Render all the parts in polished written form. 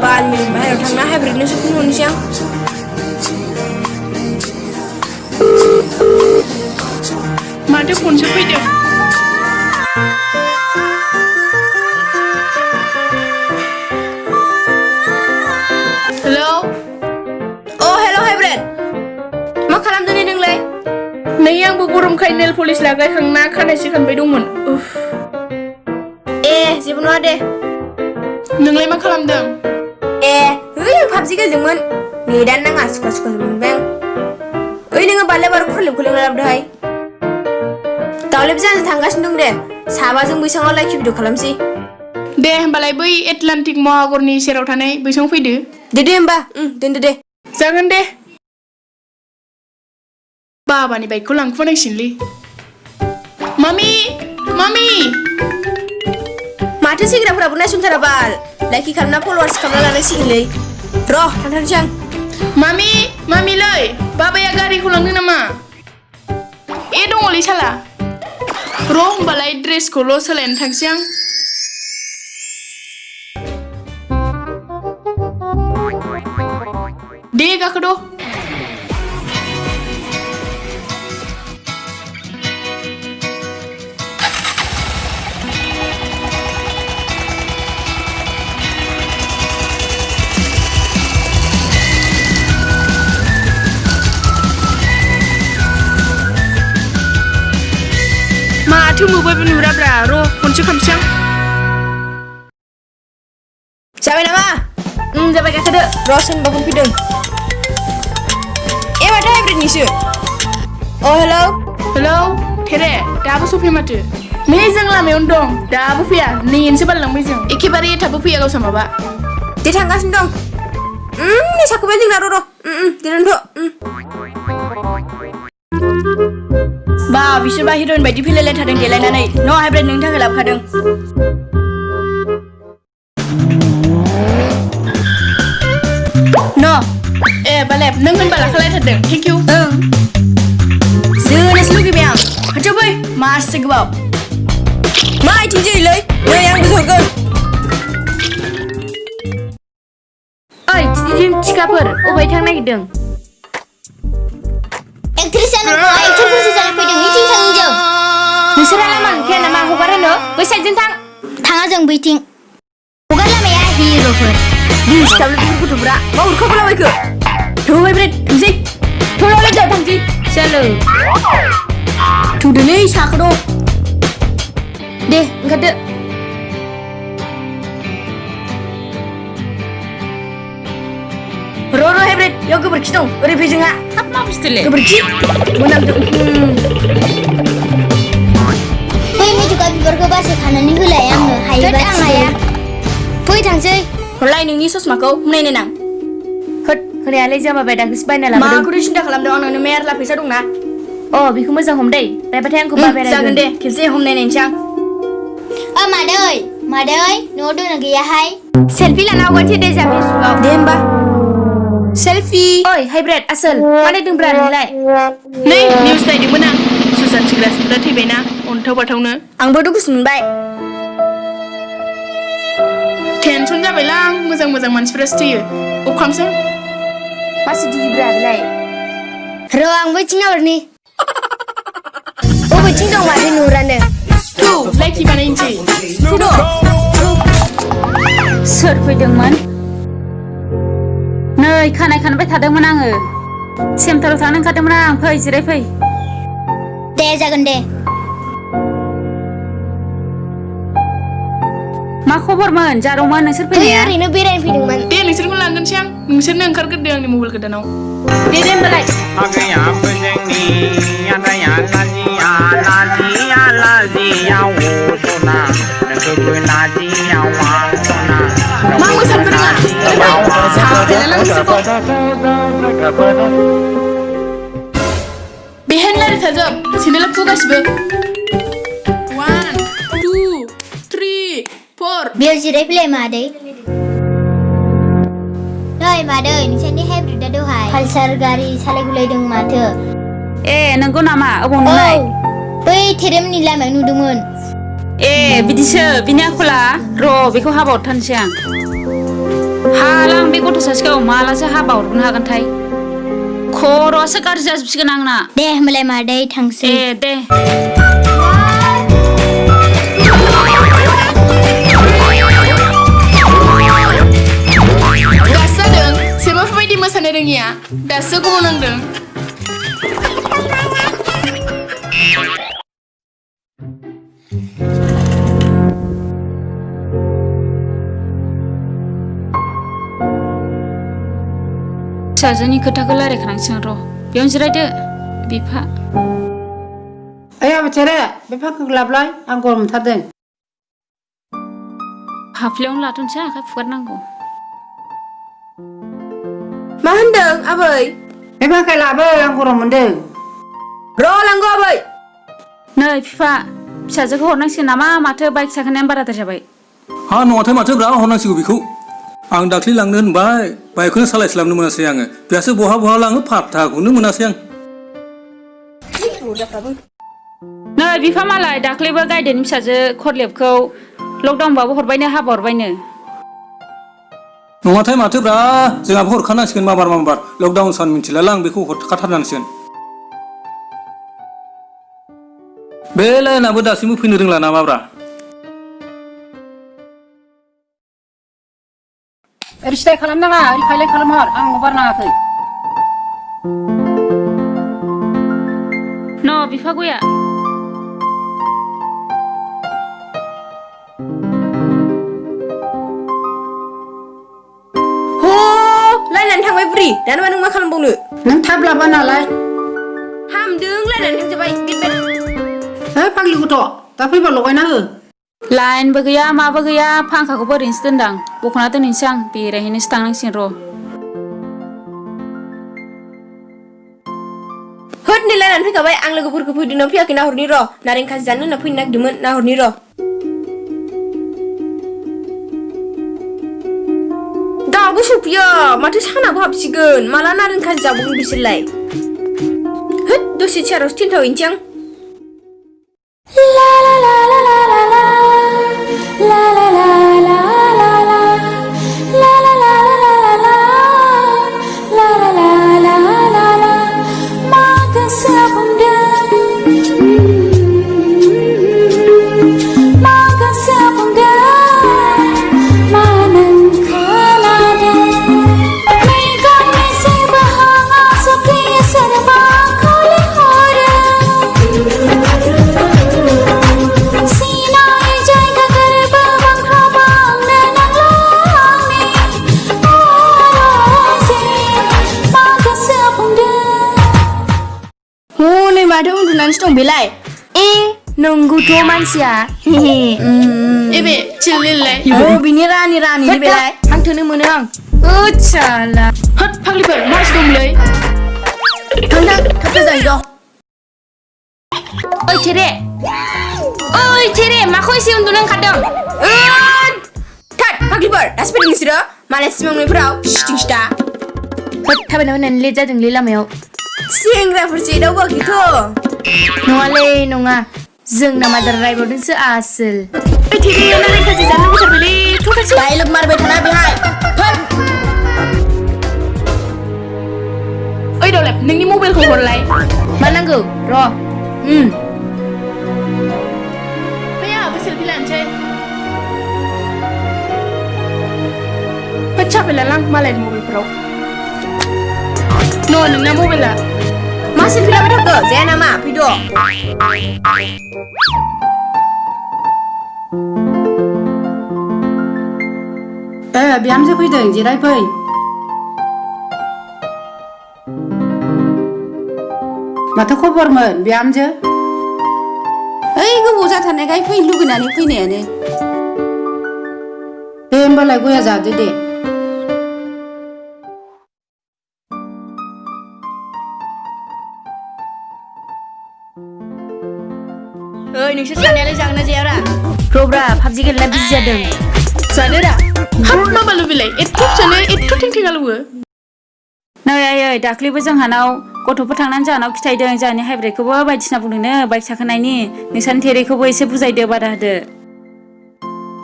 बाल मिलिं बाहेरायाव थांना हाइब्रिदनोसो फन हरनोसै आं माथो फनसो फैदों हेलौ हेलौ हाइब्रिद मा खालामदों नोंलाय नै आंबो गरमखाय नेल पलिस लागायखांना खानाय सिखांबाय दंमोन जेबो नङा दे नोंलाय मा खालामदों आं पाबजि गेलेदोंमोन नेटानो नाङा सुखा मोनबाय आं नोङो बालाय बार खलेबखौ लाबोदोहाय दावलाय बिजानो थांगासिनो दं दे साबाजों बैसाङाव लाइक भिडिअ खालामसै दे होमबालाय बै एटलान्टिक महागरनि सेराव थानाय बैसाङाव फैदो दे होमबा दोनदो दे जागोन दे बाबानि बाइकखौ लांखुमानांसिगोनलै मामि मामि माथो सेंग्राफोराबो नायसनथारा बाल लाइक खालामना फल'वार्स खालामना लानांसिगोनलै र' थांथारनोसै आं मामि मामिलै बाबाया गारिखौ लांदों नामा दङलै साला र' होमबालाय ड्रेसखौल' सोलायनो थांसै आं दे गाखोद' माथो मोबाइलबो नुराब्रा र' खनसे खालामसै आं जाबाय नामा जाबाय गाखोदो र' सोरनिबा फन फैदों माथो हाइब्रिदनिसो हेलौ हेलौ थेरे दाबो सफैया माथो नै जों लामायावनो दं दाबो फैया नेनोसो बारलांबाय जों एखेबारे एथाबो फैया गावसा माबा दे थांगासिनो दं नै साखोबाय जोंना र' दे दोनथ' बा बिसोरबा हिर'इन बायदि फैलायलायथारदों देलायनानै हाइब्रिद नोंनि थाखाय लाबोखादों बालेब नों होनबा लाखालायथारदों थेंक इउ जोनोसो लुगैबाय आं खाथियाव फै मासि गोबाव मा आइथिं जोयोलै नै आंबो हरगोन थिखाफोर अबाय थांनो नागिरदों एक्ट्रेसआनो एक्टरफोरसो जानो फैदों बैथिं थां जों नोंसोरा लामा गैखाया नामा हगार होनो बै साइडजों थाङा जों बैथिं हगार लामाया हिर'फोर दिसटाबलै बेफोर गथ'फ्रा मा उरखाबोलाबायखो हाइब्रिद थांसै थौलाय दा थांसै चलो थौदोलै साखोद' दे ओंखारदो र' हाइब्रिद बेयाव गोबोरखि दं ओरै फै जोंहा हाब मा बुस्थुलै गोबोरखि मोनामदों बै मेथुका बिबारखौ बासो खानानै होलाय आंनो हायोबा आं हाया फै थांसै हरलाय नोंनि ससमाखौ नायनो नां होनायालाय जाबाय दाखोसो बायना लाबोदों माखौथो सिन्था खालामदों आंनावनो मेरला फैसा दंना बेखौ मोजां हमदै बायबाथाय आंखौ बाबाय जागोन दे खेबसे हमनायनायनोसै आं मादै न'आव दंना गैयाहाय सेल्फि लाना हगारसै दे जा फेसबुकआव दे होमबा सेल्फि हाइब्रिद आसोल मा नायदोंब्रा नोंलाय नै निउस नायदोंमोन आं सुसान सिग्रासफोरा थैबायना अन्थाव बाथावनो आंबो दुखुसो मोनबाय टेनसन जाबायलां मोजां मानसिफोरासो थैयो अखामसो मासि दुगिब्रा बेलाय र' आं बैथिं नाहरनि बबेथिं दं माथो नुरानो थौ लाइखि बानायनोसै थुद' सोर फैदोंमोन नै खानाय खानबाय थादोंमोन आङो सेमटाराव थांनो ओंखारदोंमोन आं फै जिराय फै दे जागोन दे मा खबरमोन जारौमोन नोंसोर फैनाया ओरैनो बेरायनो फैदोंमोन दे नोंसोरखौ लांगोनसै आं नोंसोरनो ओंखारग्रोदो आंनि मबाइल गोदानाव दे होमबालाय मा मोसानो रोङा साफेलालां नोंसोरखौ बेहाय लारिथाजोब सेन्देला फुगासिबो 1 2 3 4 बेयाव जिरायफैलाय मादै नै मादै नोंसोरनि हाइब्रिदआ दहाय पालसार गारि सालायगुलायदों माथो नंगौ नामा अबाव नुनाय बै थेरेमनि लामायाव नुदोंमोन बिदिसो बिनि आखला र' बेखौ हाबा हरथारनोसै आं हाला आं बे गथ' सासेखौ मालासो हाबा हरगोन हागोनथाय खर'आसो गाज्रि जाजोबसिगोन आंना दे होमबालाय मादै थांसै दे दासो जादों सोरबाफोरबायदि मोसानो रोङिया दासो गोबाव नांदों फिसाजोनि खोथाखौ रायलायखानांसिगोन र' बेयावनो जिरायदो बिफा ओइ आबथारे बे फाखोखौ लाबलाय आं गरम मोनथारदों हाफ्लेयावनो लाथ'नोसै आखाइ फुगारनांगौ मा होनदों आबै बे फाखो लाबो आं गरम मोनदों र' लांगौ आबै नै बिफा फिसाजोखौ हरनांसिगोन नामा माथो बाइक साखानायानो बाराद्राय जाबाय हा नङाथाय माथो ब्रा हरनांसिगौ बेखौ आं दाख्लै लांनो होनबाय बाइकखौनो सालायस्लाबनो मोनासै आङो बेयासो बहा लाङो फात्ताखौनो मोनासै आं नै बिफा मालाय दाख्लैबो गायदेन फिसाजो खरलेबखौ लकडाउनबाबो हरबायनो हाबा हरबायनो नङाथाय माथो ब्रा जोंहाबो हरखानांसिगोन माबार लकडाउन सान मिथिलाला आं बेखौ हरखाथारनांसिगोन बे लाइनाबो दासिमबो फैनो रोंला नामाब्रा ओरै सिदाय खालामनाङा ओरै खायलें खालामहर आं हगार नाङाखै न' बिफा गया हो लायनानै थांबाय बुरि दानोबा नों मा खालामबावनो नों थाब लाबा नालाय हामदों लायनानै थांजाबाय बेद है फाग्लि गथ' दा फैबा लगायना हो लाइनबो गैया माबो गैया फांखाखौबो ओरैनोसो दोनदां बख'ना दोनहैनोसै आं बेरायहैनोसो थांनांसिगोन र' होद नै लायनानै फैखाबाय आं लोगोफोरखौ फैदोंना फैयाखै नाहरनि र' नारें खाजि जानो होनना फैनो नागिरदोंमोन नाहरनि र' दाबो सफैया माथो सानाबो हाबसिगोन माला नारें खाजि जाबावगोन बिसोरलाय होद दसे चेयारावसो थिनथावहैनोसै आं माथो उन्दुनानैसो दं बेलाय नंगौथ' मानसिया एबे चिल्लिलाय औ बिनि रानि बेलाय हांथोनो मोनो आं ओच्छाला होद फाग्लिफोर मासि दंलै थां थाब जायो ओइ थेरे माखौ एसे उन्दुनो ओंखारदों थाद फाग्लिफोर दासो फैदों नोंसोरो मालाय सिमां नुनायफोराव सिटिं सिटा होद थाबायना फैनानै लेट जादोंलै लामायाव सेंग्राफोरसो एदावबाखैथ' नङालै नङा जोंना मादार रायबावदोंसो आसोल ओइ थेरे नारें खाजि जानो लुबैथारबायलै थ'थारसै डायलग मारबाय थाना बेहाय ओइ दलेब नोंनि मबाइलखौ हरलाय मा नांगौ र' फैया आंहाबो सेलफि लानोसै होद साफायलालां मालायनि मबाइलफोराव नोंना मबाइला मा सेलफि लाबाय थाखो जाया नामा फैद' बिहामजो फैदों जिरायफै माथो खबरमोन बिहामजो ओइ गोबाव जाथारनायखाय फैनो लुगैनानै फैनायानो दे होमबालाय गया जादो दे ओइ नोंसोर सानैयालाय जागोन ना जायारा रब्रा पाबजि गेलेना बिजि जादों जानोरा हाब माबा लुबैलाय एथ' जानो एथ' टेंटेंगा लुबो नै आयै दाख्लैबो जोंहानाव गथ'फोर थांनानै जोंहानाव खिथायदों जोंहानि हाइब्रिदखौबो बायदिसिना बुंदोंनो बाइक साखानायनि नोंसानि थेरेखौबो एसे बुजायदो बादा होदो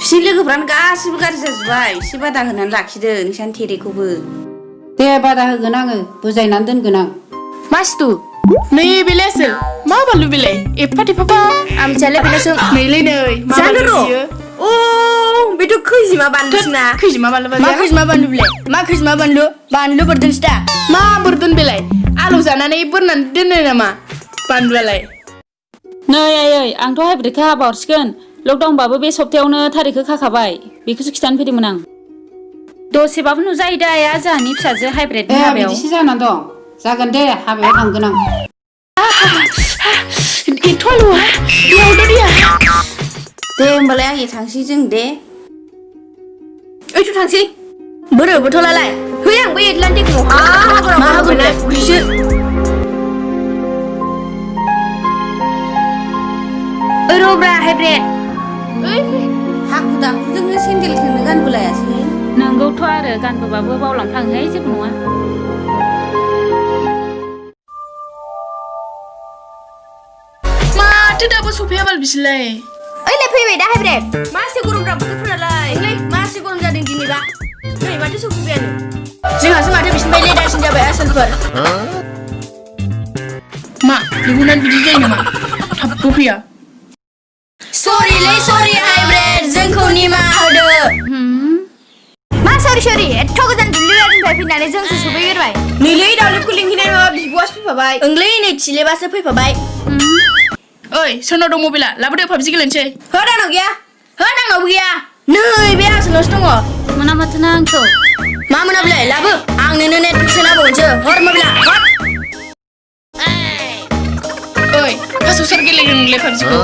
बिसोर लोगोफ्रानो गासिबो गाज्रि जाजोब्बाय एसे बादा होनानै लाखिदो नोंसानि थेरेखौबो दे बादा होगोन आङो बुजायनानै दोनगोन आं मास्तु नै बेलाय आसोल मा बानलु बेलाय एफा थेफाफा आं मिथियालै बेनोसो नैलै नै मा जानो बानलु र' बियो अ बेथ' खैजिमा बानलुसोना खैजिमा बानलु मा बाजाया खैजिमा बानलु बेलाय मा खैजिमा बानलु बोरदोंसो दा मा बोरदोन बेलाय आलु जानानै बोरनानै दोनो नामा बानलुआलाय नै आयै आंथ' हाइब्रिदखौ हाबा हरसिगोन लकडाउनबाबो बे सप्तायावनो थारिखखौ खाखाबाय बेखौसो खिथानो फैदोंमोन आं दसेबाबो नुजायो दा आया जोंहानि फिसाजो हाइब्रिदनि हाबायाव बिदिसो जानानै दं जागोन दे हाबायाव थांगोन आं एथ' आलुआ बेयावथ' दैया दे होमबालाय आं थांसै जों दे ओइथ' थांसै बोरो बोथलालाय है आं बै एटलान्टिक मा हागोन ना बिसो ओइ रब्रा हाइब्रिद हाखु दाखुजोंनो सेन्देलखौनो गानबोलायासै नोंगौथ' आरो गानबोबाबो बावलांफ्लाङोहाय जेबो नङा माथो दाबो सफैया बाल बिसोरलाय ओइलाय फैबाय दा हाइब्रिद मासे गरमफ्रा बोथोरफोरालाय ओंलै मासे गरम जादों दिनैबा नै माथो सफैबायानो जोंहासो माथो बिसिनिफ्राय लेदारसिन जाबाय आसोलफोर मा लिंहरनानै बिदि जायो नामा थाबबो फैया सरिलै सरि हाइब्रिद जोंखौ निमाहा होदो मा सरि एथ' गोजान दुब्लिबारिनिफ्राय फैनानै जोंसो सफैग्रोबाय नैलै दावलिबखौ लिंहैनाय माबा बिब'आसो फैफाबाय ओंलै नै थिलेबासो फैफाबाय ओइ सोरनाव दं मबाइला लाबोदो पाबजि गेलेनोसै हो आंनाव गैया हो आंनावबो गैया नै बे आसोलनावसो दङ मोना माथो ना आंखौ मा मोनाबिलाय लाबो आंनोनो नेट सोनाबावनोसो हर मबाइला हर ओइ फार्स्टआव सोर गेलेगोन नोंलाय पाबजिखौ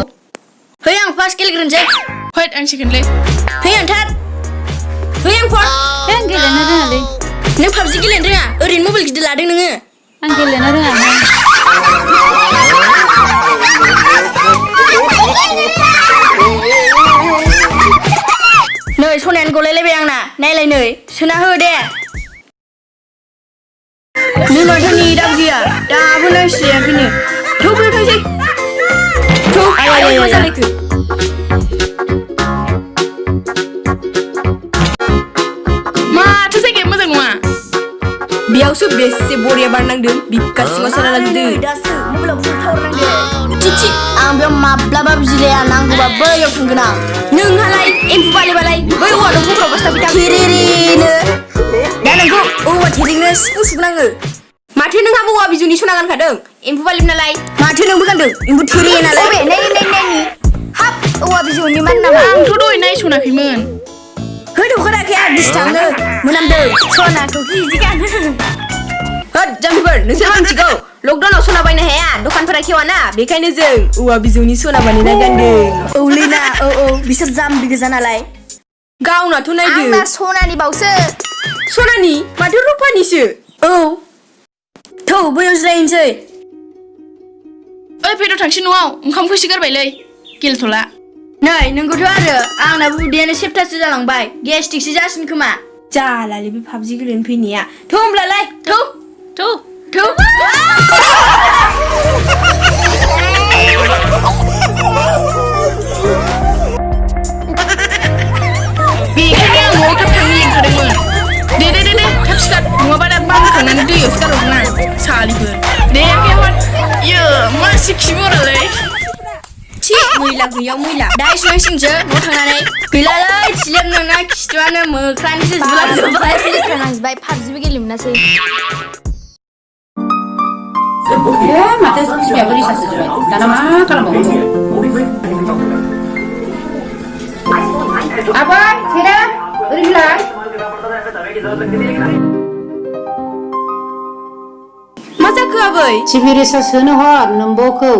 है आं फार्स्ट गेलेग्रोनोसै होद आं सेकेन्डलै है आं थार है आं फर आं गेलेनो रोङालै नों पाबजि गेलेनो रोङा ओरैनो मबाइल गिदिर लादों नोङो आं गेलेनो रोङा नै सनायानो गलायलायबाय आंना नायलाय नै सोना हो दे नै माथो नेटाबो गैया दाबो नायस्रायाखैनो थौ बेयाव थांसै थौ आयै मा जालायखो माथो जायगाया मोजां नङा बेयावसो बेसे बरिया बारनांदों बिखा सिङाव सोना लाजोबदों दासो मबाइलाव फुल टावार नांदों चिचि आं बेयाव माब्लाबा बिजिलाया नांगौबा बैयाव थांगोन आं नोंहालाय एम्फौ बालाय बै औवा दंफांफ्राव बस्था फैथा थेरेरेनो दा नोंखौ औवा थेरेनो सिफुं सुनाङो माथो नोंहाबो औवा बिजौनि सना गानखादों एम्फौ बालिब नालाय माथो नोंबो गानदों एम्फौ थेरे नालाय नायनि हाब औवा बिजौनि मान नामा आंथ' दहाय नायसनाखैमोन होद हगाराखै आं दिसथाबनो मोनामदों सनाखौ बिदि गानो होद जाम्बिफोर नोंसोर मिथिगौ लकडाउनाव सना बायनो हाया दखानफोरा खेवाना बेखायनो जों औवा बिजौनि सना बानायना गानदों औलैना औ बिसोर जाम्बि गोजा नालाय गावनाथ' नायदो आंना सनानि बावसो सनानि माथो रुपानिसो औ थौ बैयाव जिरायनोसै ओइ फैद' थांसै न'आव ओंखामखौसो गारबायलै गेलेथ'ला नै नोंगौथ' आरो आंनाबो उदैयानो सेप्टासो जालांबाय गेस्टिकसो जासिन खोमा जालालै बे पाबजि गेलेनो फैनाया थौ होमब्लालाय थौ बेखायनो आं न'आव थाब थांनो लिंखादोंमोन दे थाब सिखार नङाबा दा बांखांनानै दैयावसो गारहरगोन आं सालिफोर दे आखाइ हर इयो मासे खिबरालै थि मैला गैयाव मैला दा संनांसिगोनसो न'आव थांनानै गैलालै थिलेब नोंना खिथुआनो मोख्रानिसो जुलाबजोब्बाय लेथ्रा नांजोब्बाय पाबजिबो गेलेनो मोनासै माथो बिमायाबो रिसार्ज जोब्बाय दाना मा खालामबावनो आबै थेरा ओरैलाय मा जाखो आबै टिभि रिसार्ज सोनो हर नोम्बौखौ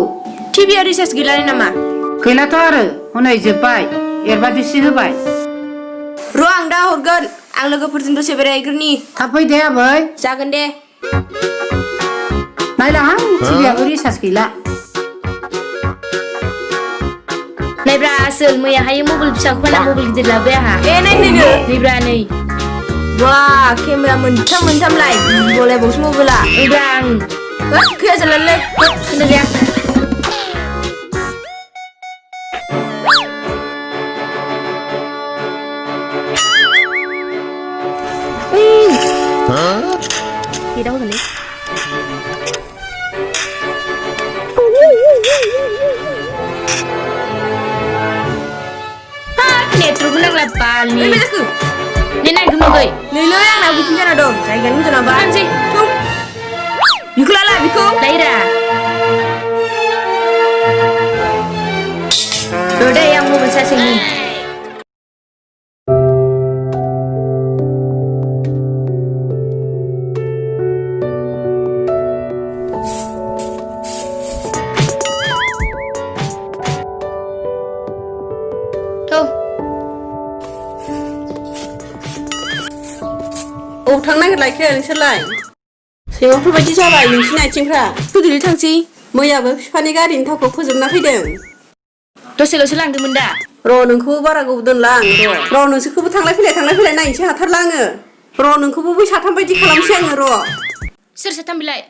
टिभिआ रिसार्ज गैलालै नामा गैलाथ' आरो हनै जोब्बाय एरबादिसो होबाय र' आं दा हरगोन आं लोगोफोरजों दसे बेरायहैग्रोनि थाब फै दे आबै जागोन दे नायलाहां टिभियाबो रिसार्ज गैला नायब्रा आसोल मैयाहाय मबाइल फिसाखौ फाना मबाइल गिदिर लाबोबाय आंहा ए नायनो नैब्रा नै बा केमेरा मोनथाम लाय बलायबावसो मबाइला नैब्रा आं खैया जालालै खोना जाया बिखुन जाना दं जायगानि मोजांबा थांसै बिखौ लाला बिखौ लायरा दे आं मबाइल सासेनि थांनो नागिरलायखो नोंसोरलाय सैमाफोर बायदि जाबाय नोंसिनि आथिंफ्रा फुदुलि थांसै मैयाबो बिफानि गारिनि थावखौ फोजोबना फैदों दसेल'सो लांदोंमोन दा र' नोंखौबो बारा गोबाव दोनला आं र' नोंसोरखौबो थांलाय फैलाय नायनोसै हाथारला आङो र' नोंखौबो बै साथाम बायदि खालामसै आङो र' सोर साथाम बिलाय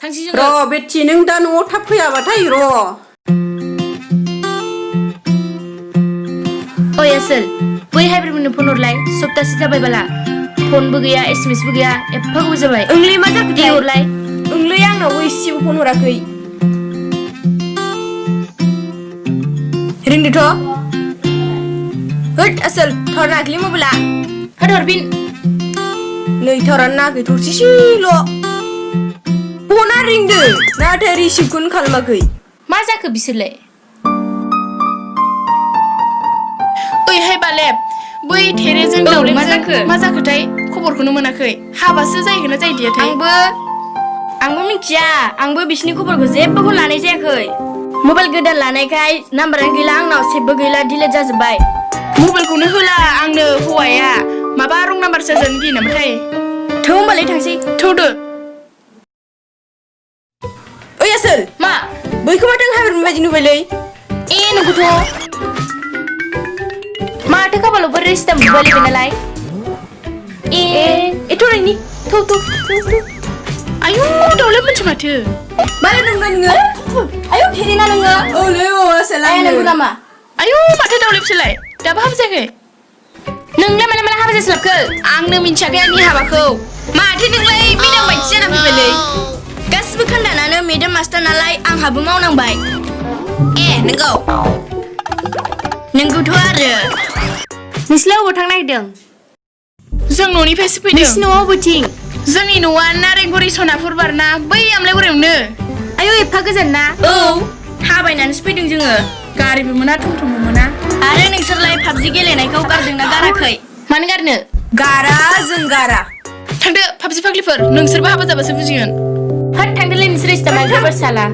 थांसै जोङो र' बेटि नों दा न'आव थाब फैयाबाथाय र' ओइ आसोल बै हाइब्रिदनो फन हरलाय सप्तासे जाबाय बाला फनबो गैया एसएमएसबो गैया एफा गोबाव जाबाय ओंलै मा जाखो दे हरलाय ओंलै आंनावबो इसेबो फन हराखै रिंदोथ' होद आसोल थावर नाङाखैलै मबाइला होद हरफिन नै थावरानो नाङाखै थरसेसेल' फना रिंदों नाथाय रिसिभखौनो खालामाखै मा जाखो बिसोरलाय ओइहाय बालेब बै थेरेजों दावलेबजों मा जाखोथाय खबरखौनो मोनाखै हाबासो जाहैगोन ना जाहैदियाथाय आंबो मिथिया आंबो बिसिनि खबरखौ जेबोखौ लानाय जायाखै मबाइल गोदान लानायखाय नाम्बारानो गैला आंनाव सेबबो गैला डिलिट जाजोब्बाय मबाइलखौनो होला आंनो हौवाया माबा रं नाम्बार जाजानो गियो नामाथाय थौ होमबालाय थांसै थौदो ओइ आसोल मा बैखौ माथो हाइब्रिद बायदि नुबायलै नंगौथ' माथो खाफालाव बोरै सिदा बुबायलायबाय नालाय एथ' रायनि थौ आयु दावलेब मोनसे माथो मारै दं नोङो आयौ थेरेना नोङो औलै आसोल आया नंगौ नामा आयु माथो दावलेबसोलाय दाबो हाबा जायाखै नोंलाय माला हाबा जास्लाबखो आंनो मिन्थियाखै आंनि हाबाखौ माथो नोंलाय मेदाम बायदि जाना फैबायलै गासिबो खोन्दानानो मेदाम मास्टार नालाय आंहाबो मावनांबाय नोंगौथ' आरो नोंसोरलाय अबाव थांनो नागिरदों जों न'निफ्रायसो फैदों नोंसिनि न'आव बबेथिं जोंनि न'आ नारेंगुरि सनापुर बारना बै आमलायगुरियावनो आयौ एफा गोजान ना औ थाबायनानैसो फैदों जोङो गारिबो मोना थमथमबो मोना आरो नोंसोरलाय पाबजि गेलेनायखौ गारदोंना गाराखै मानो गारनो गारा जों गारा थांदो पाबजि फाग्लिफोर नोंसोरबो हाबा जाबासो बुजिगोन होद थांदोलै नोंसोर इस्ता माइग्राफोर साला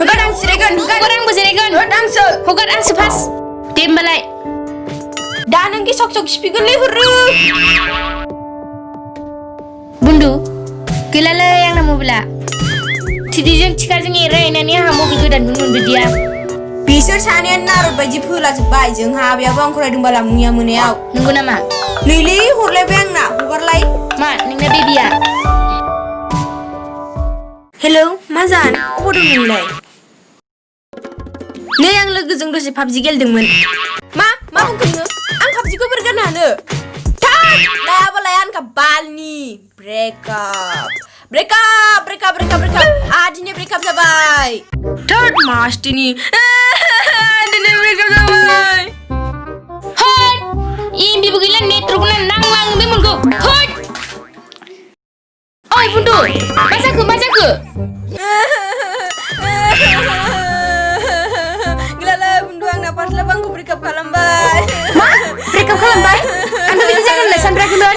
हगार आं जिरायगोन हगार आंबो जिरायगोन हगार आंसो फार्स्ट दे होमबालाय दा नों गेसाव खिफिगोनलै हररो बुन्दु गैलालै आंना मबाइला थिदिजों थिखाजों एरायनानै आंहा मबाइल गोदानखौनो मोनबोदिया बिसोर सानैया नारद बायदि फोलाजोब्बाय जोंहा आबैयाबो आंखौ रायदोंबाला मैया मोनायाव नंगौ नामा नैलै हरलायबाय आंना हगारलाय मा नोंना बेबिया हेलौ मा जान खबर दं नोंलाय नै आं लोगोजों दसे पाबजि गेलेदोंमोन मा बुंखो नोङो आं पाबजिखौ बोरै गारनो हानो थाद लायाबालाय आनखा बालनि ब्रेकआप दिनै ब्रेकआप जाबाय थर्ड मास दिनै ब्रेकआप जाबाय होद एमबिबो गैला नेटवर्कखौनो नांलाङो बे मोनखौ होद ओइ बुन्दु मा जाखो गैलालै बुन्दु आंना पार्सलाबो आंखौ ब्रेकआप खालामबाय मा ब्रेकआप खालामबाय आंथ' बिदि जागोन होनना सानद्रायाखैमोन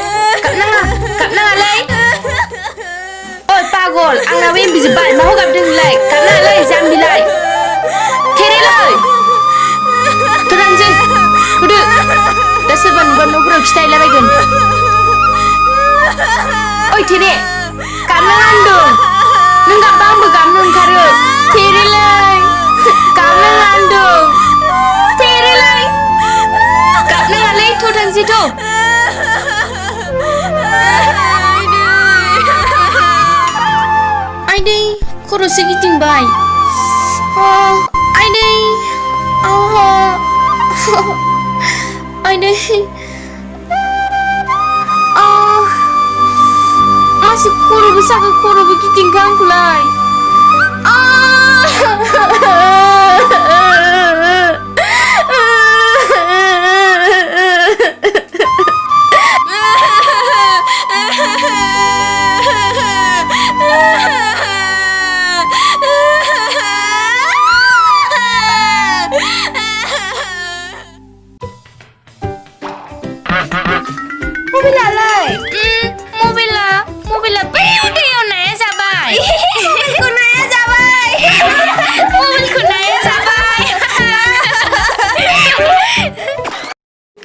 गाबनाङालै ओइ पागल आंनाबो एमबि जोब्बाय मा हगारदों नोंलाय गाबनाङालै जाम्बिलाय थेरेलै थांसै होदो दा सोरबा नुबा न'फोराव खिथाहैलाबायगोन ओइ थेरे गाबनाङा होनदों नों गाबबा आंबो गाबनो ओंखारो थेरेलै गाबनाङा होनदों थेरेलै गाबनाङालै थ' थांसै थ' आइदै खर'सो गिदिंबाय आइदै आइदै मासे खर'बो साखो खर'बो गिदिंखो आंखौलाय मबाइलालाय मबाइला दैयाव नाया जाबाय मबाइलखौ नाया जाबाय मबाइलखौ नाया जाबाय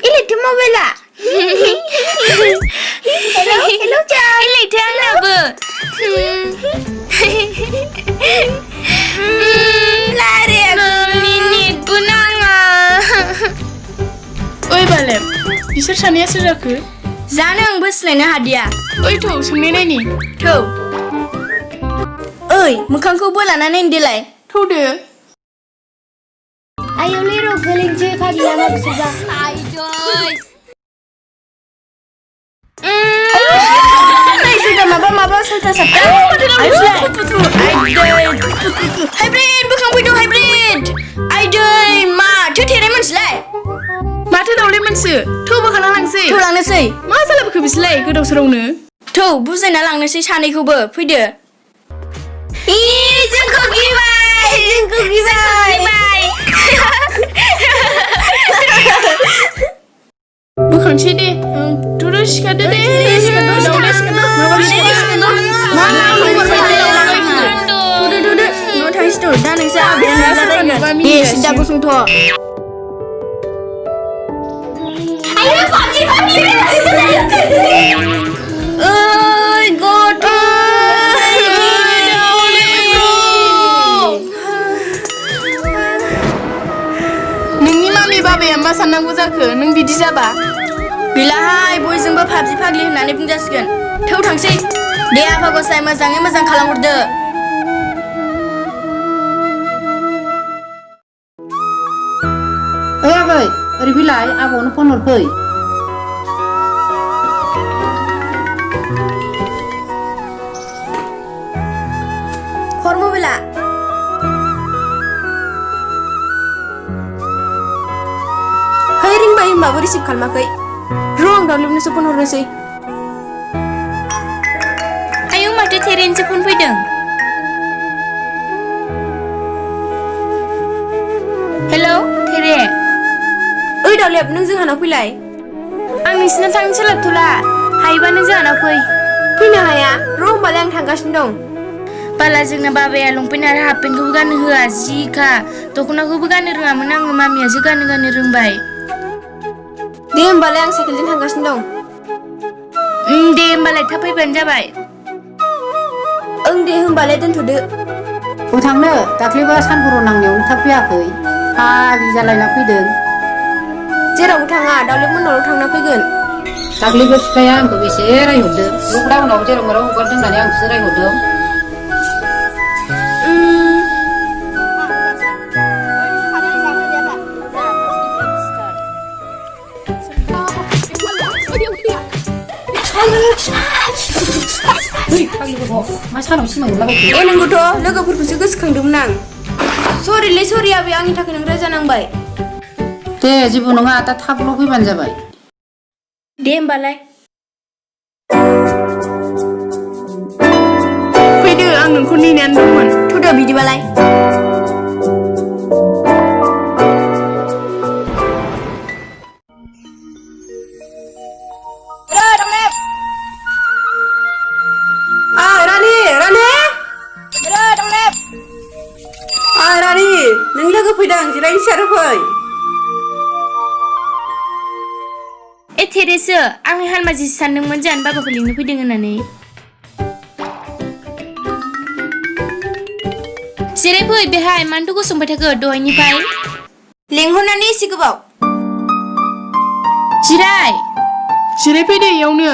इलेक्ट्रिक मबाइला हेल' जान इलेक्ट्रिक आंनाबो नेटबो नाङा ओइ बालेब बिसोर सानैया सोर जाखो जानो आंबो सिनायनो हादिया ओइ थौ सोंनाय नायनि थौ ओइ मोखांखौ बोलानानै देलाय थौदो Ayo lero gelinci kali lama bersebah. नै सुदा माबा सोल्था साबथा हाइब्रिद बोखांफैदों हाइब्रिद आइदै माथो थेराय मोनसिलाय माथो दावलाय मोनसो थौ बोखांना लांसै थौ लांनोसै मा जालाबोखो बिसोरलाय गोदाव सोरावनो थौ बुजायना लांनोसै सानैखौबो फैदो जोंखौ गिबाय बोखांसै दे थुदो सिखादो दे दा नोंसोर आबैया दे सिदा गसंथ' ओइ गथ' नोंनि मामि बाबाया मा साननांगौ जाखो नों बिदि जाबा गैलाहाय बयजोंबो पाबजि फाग्लि होननानै बुंजासिगोन थौ थांसै दे आफा गसाय मोजाङै मोजां खालामहरदो ओइ आबै ओरै फैलाय आबौनो फन हरफै हर मबाइला है रिंबाय होमबाबो रिसिभ खालामाखै र' आं दावलिबनोसो फन हरनोसै आयौ माथो थेरेनसो फन फैदों हेलौ थेरे ओइ दावलेब नों जोंहानाव फैलाय आं नोंसिनाव थांनो सोलाबथ'ला हायोबा नों जोंहानाव फैनो हाया र' होमबालाय आं थांगासिनो दं बाला जोंना बाबाया लंपेन्ट आरो हाफ पेन्टखौबो गाननो होआ जिखा दख'नाखौबो गाननो रोङामोन आङो मामियासो गाननो रोंबाय दे होमबालाय आं साइकेलजों थांगासिनो दं दे होमबालाय थाब फैबानो जाबाय ओं दे होमबालाय दोनथ'दो बबाव थांनो दाख्लैबा सानगुरु नांनायावनो थाब फैयाखै फाग्लि जालायना फैदों जेरावबो थाङा दावलेब मोननावल' थांना फैगोन दाख्लैबो बिफाया आंखौ बेसे रायहरदों लकडाउनाव जेराव मेराव हगारदों होननानै आंखौसो रायहरदों मा सानाव सिमां नुलाबायखो नोंगौथ' लोगोफोरखौसो गोसोखांदोंमोन आं सरि आबै आंनि थाखाय नों रायजानांबाय दे जेबो नङा दा थाबल' फैबानो जाबाय दे होमबालाय फैदो आं नोंखौ नेनानै दंमोन थ'दो बिदिबालाय रानि नों लोगो फैदों जिरायनोसै आरो फै ए थेरेसो आंनि हालमाजि सानदोंमोन जानो बाबाखौ लिंनो फैदों होननानै जिराय फै बेहाय मानोथ' गसंबाय थाखो दहायनिफ्राय लेंहरनानै एसे गोबाव जिरायफैदो इयावनो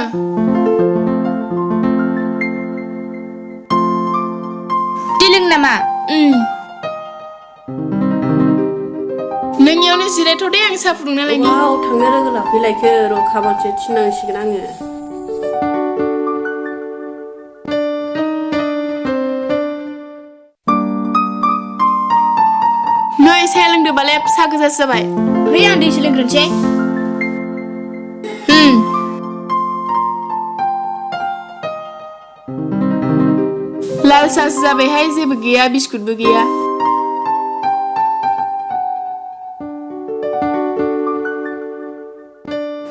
दै लों नामा नों इयावनो जिरायथ' दे आं साहा फुदुंना लायनि थांनो रोंला फैलायखो र' खाबारसो थिननांसिगोन आङो नै साया लोंदो बालेब साहा गोजासो जाबाय है आं दैसो लोंग्रोनोसै लाल साहासो जाबायहाय जेबो गैया बिस्कुटबो गैया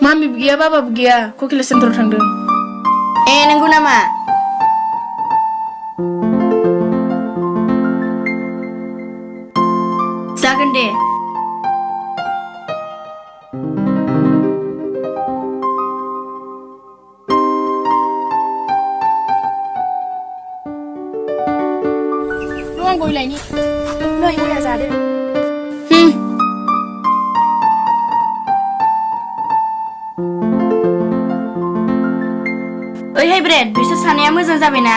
मामि मामिबो गैया बाबाबो गैया ककिला सेन्टाराव थांदों ए नंगौ नामा जागोन दे आं गयलायनि नै मोना जादों ओइहाय ब्रेड बिसोर सानैया मोजां जाबायना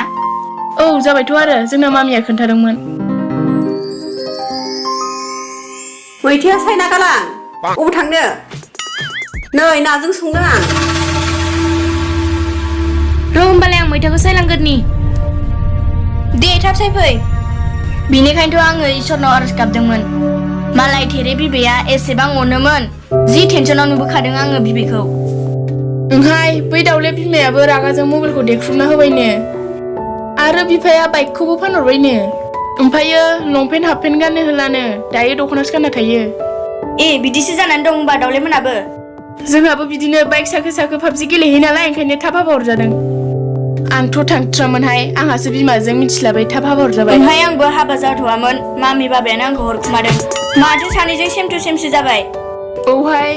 औ जाबायथ' आरो जोंना मामिया खोन्थादोंमोन मैथाया सायना गालां अबाव थांनो नै नाजों संदों आं र' होमबालाय आं मैथाखौ सायलांगोरनि दे थाब सायफै बिनिखायनोथ' आङो इसोरनाव आरज गाबदोंमोन मालाय थेरे बिबैया एसेबां अनोमोन जि टेनसनाव नुबोखादों आङो बिबैखौ ओंहाय बै दाउले बिमायाबो रागाजों मबाइलखौ देख्रुबना होबायनो आरो बिफाया बाइकखौबो फानहरबायनो ओमफ्रायो लंपेन्ट हाफपेन्ट गाननो होलानो दायो दख'नासो गानना थायो ए बिदिसो जानानै दं होनबा दाउले मोनाबो जोंहाबो बिदिनो बाइक साखो साखो पाबजि गेलेहैयो नालाय ओंखायनो थाब हाबा हरजादों आंथ' थांथ्रामोनहाय आंहासो बिमाजों मिथिलाबाय थाब हाबा हरजाबाय ओमफ्राय आंबो हाबा जाथ'वामोन मामि बाबायानो आंखौ हरखुमादों माथो सानैजों सेम टु सेमसो जाबाय औहाय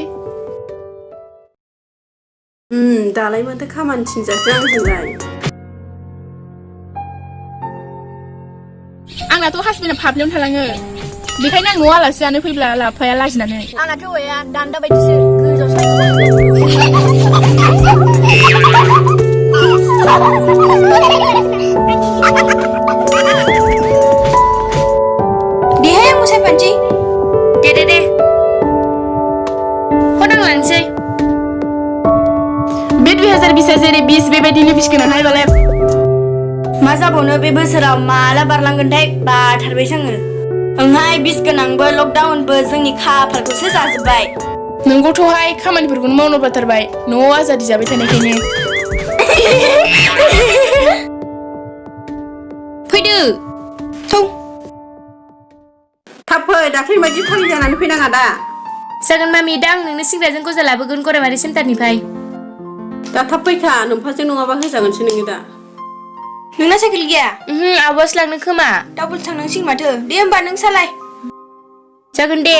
दालाय माथो खामानि थिनजासै आंजोंलाय आंनाथ' हासबेन्डआ फाफ्लियावनो थालाङो बेखायनो आं न'आव आलासि जानो फैब्ला लाफाया लाजिनानै आंनाथ' हौवाया दान्दा बायदिसो गोजौ देहाय आं मोसायफानोसै दे खनांलांसै बे 2020 जेरै 20 बेबायदिनो बिस गोनांहाय बालाय मा जाबावनो बे बोसोराव माला बारलांगोनथाय बाथारबायसो आङो ओंहाय बिस गोनांबो लकडाउनबो जोंनि खाफालखौसो जाजोब्बाय नोंगौथ'हाय खामानिफोरखौनो मावनो बाथारबाय न'आव आजादि जाबाय थानायखायनो फैदो थौ थाब फै दाख्लै बायदि फाग्लि जानानै फैनाङा दा जागोन मामि दा आं नोंनो सिंग्राजों गजा लाबोगोन गरामारि सेन्टारनिफ्राय दा थाब फैखा नोमफाजों नङाबा होजागोनसो नोङो दा नोंना साइकेल गैया आब'आसो लांनो खोमा दाबल थांनांसिगोन माथो दे होमबा नों सालाय जागोन दे